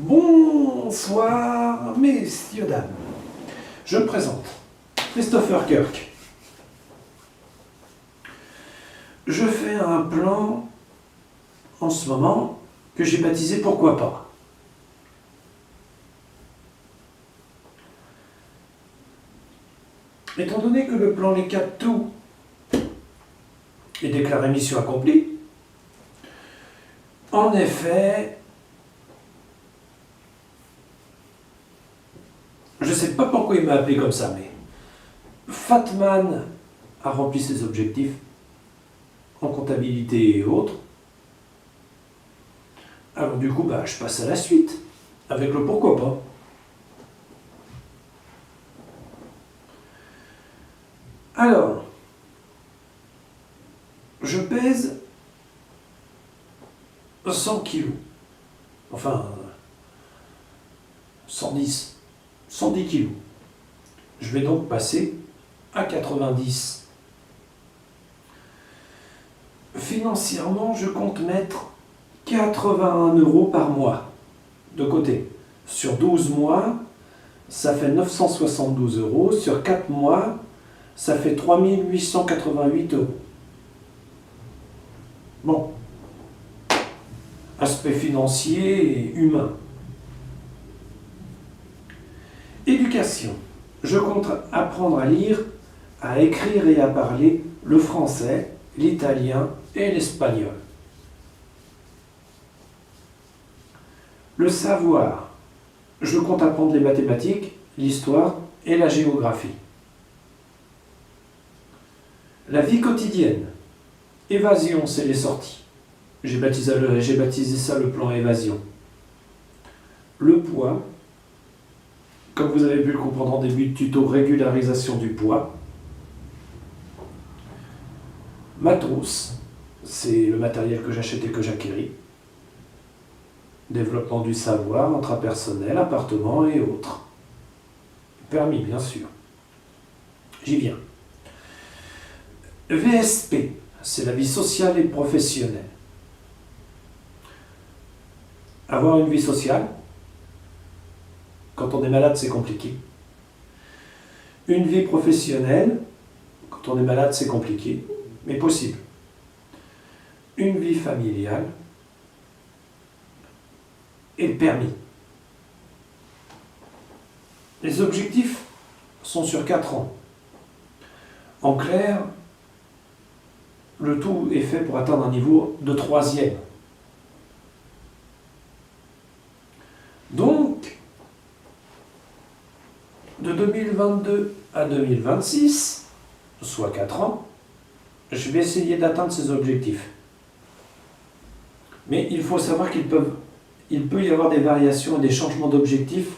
Bonsoir, messieurs, dames. Je me présente, Christopher Kirk. Je fais un plan en ce moment que j'ai baptisé Pourquoi pas. Étant donné que le plan Les 4 tout est déclaré mission accomplie, en effet, je ne sais pas pourquoi il m'a appelé comme ça, mais Fatman a rempli ses objectifs en comptabilité et autres. Alors du coup, je passe à la suite, avec le pourquoi pas. Alors, je pèse 100 kilos. Enfin, 110 kilos. Je vais donc passer à 90. Financièrement, je compte mettre 81 € par mois de côté. Sur 12 mois, ça fait 972 €. Sur 4 mois, ça fait 3888 €. Bon. Aspect financier et humain. Éducation. Je compte apprendre à lire, à écrire et à parler le français, l'italien et l'espagnol. Le savoir. Je compte apprendre les mathématiques, l'histoire et la géographie. La vie quotidienne. Évasion, c'est les sorties. J'ai baptisé ça le plan évasion. Le poids. Comme vous avez pu le comprendre en début de tuto, régularisation du poids. Matos, c'est le matériel que j'achète et que j'acquéris. Développement du savoir, intrapersonnel, appartement et autres. Permis, bien sûr. J'y viens. VSP, c'est la vie sociale et professionnelle. Avoir une vie sociale, quand on est malade, c'est compliqué. Une vie professionnelle, quand on est malade, c'est compliqué, mais possible. Une vie familiale et le permis. Les objectifs sont sur 4 ans. En clair, le tout est fait pour atteindre un niveau de 3e. Donc, de 2022 à 2026, soit 4 ans, je vais essayer d'atteindre ces objectifs. Mais il faut savoir qu'il peut y avoir des variations et des changements d'objectifs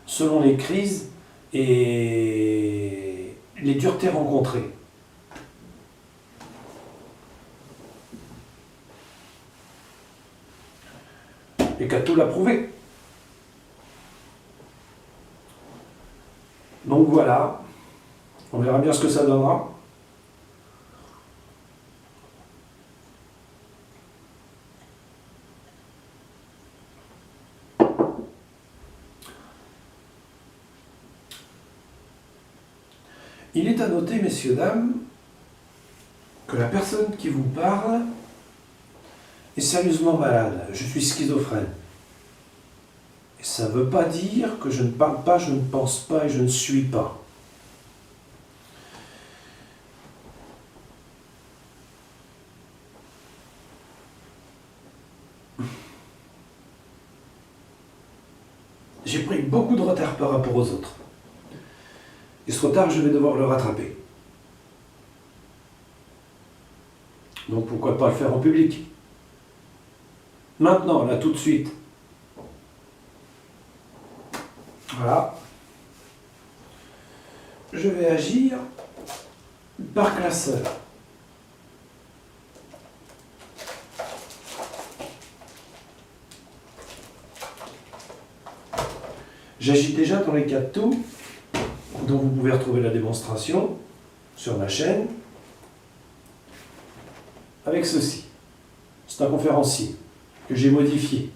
selon les crises et les duretés rencontrées. Et qu'à tout l'approuver. Donc voilà, on verra bien ce que ça donnera. Il est à noter, messieurs, dames, que la personne qui vous parle est sérieusement malade. Je suis schizophrène. Et ça ne veut pas dire que je ne parle pas, je ne pense pas et je ne suis pas. J'ai pris beaucoup de retard par rapport aux autres. Et ce retard, je vais devoir le rattraper. Donc pourquoi pas le faire en public? Maintenant, là, tout de suite. Voilà. Je vais agir par classeur. J'agis déjà dans les 4 tout, dont vous pouvez retrouver la démonstration sur ma chaîne, avec ceci. C'est un conférencier que j'ai modifié.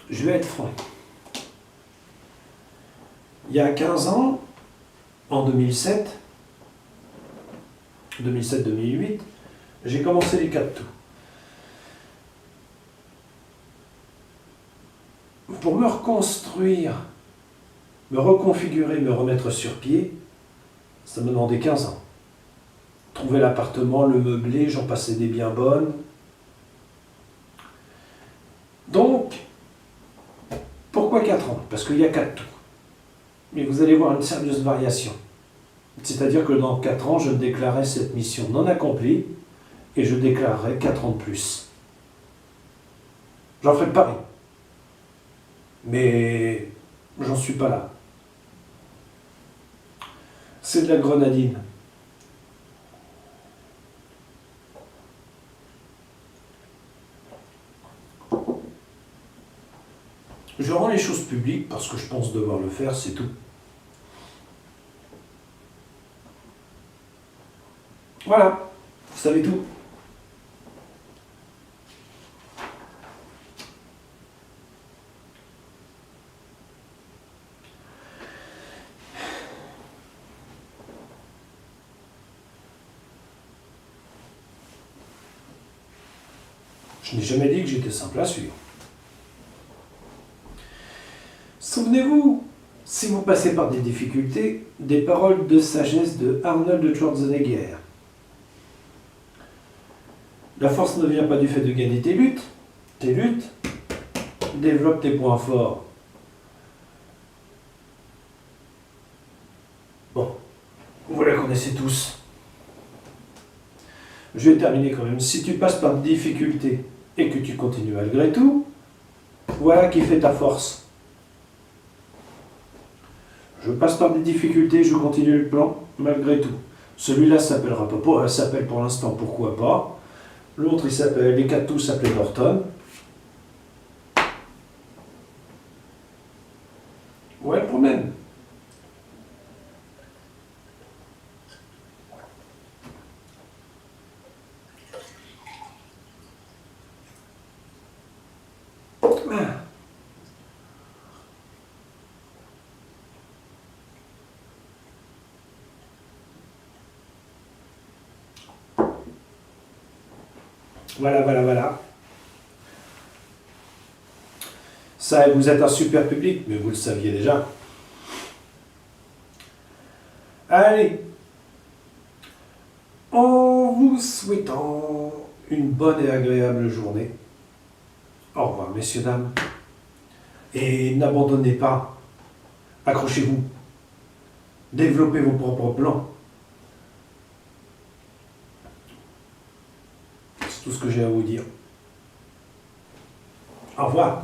Je vais être franc. Il y a 15 ans, en 2007-2008, j'ai commencé les 4 tours. Pour me reconstruire, me reconfigurer, me remettre sur pied, ça me demandait 15 ans. Trouver l'appartement, le meubler, j'en passais des bien bonnes. Donc, pourquoi 4 ans? Parce qu'il y a 4 tours. Mais vous allez voir une sérieuse variation. C'est-à-dire que dans 4 ans, je déclarerai cette mission non accomplie et je déclarerai 4 ans de plus. J'en ferai le pari. Mais j'en suis pas là. C'est de la grenadine. Je rends les choses publiques parce que je pense devoir le faire, c'est tout. Voilà, vous savez tout. Je n'ai jamais dit que j'étais simple à suivre. Souvenez-vous, si vous passez par des difficultés, des paroles de sagesse de Arnold Schwarzenegger. La force ne vient pas du fait de gagner tes luttes. Tes luttes développent tes points forts. Bon, vous la connaissez tous. Je vais terminer quand même. Si tu passes par des difficultés et que tu continues malgré tout, voilà qui fait ta force. Je passe par des difficultés, je continue le plan malgré tout. Celui-là s'appelle pour l'instant Pourquoi pas. L'autre, il s'appelle Les 4 tours s'appelaient Norton. Ouais, le problème. Ah. Voilà. Ça, vous êtes un super public, mais vous le saviez déjà. Allez, en vous souhaitant une bonne et agréable journée. Au revoir, messieurs, dames. Et n'abandonnez pas. Accrochez-vous. Développez vos propres plans. C'est tout ce que j'ai à vous dire. Au revoir.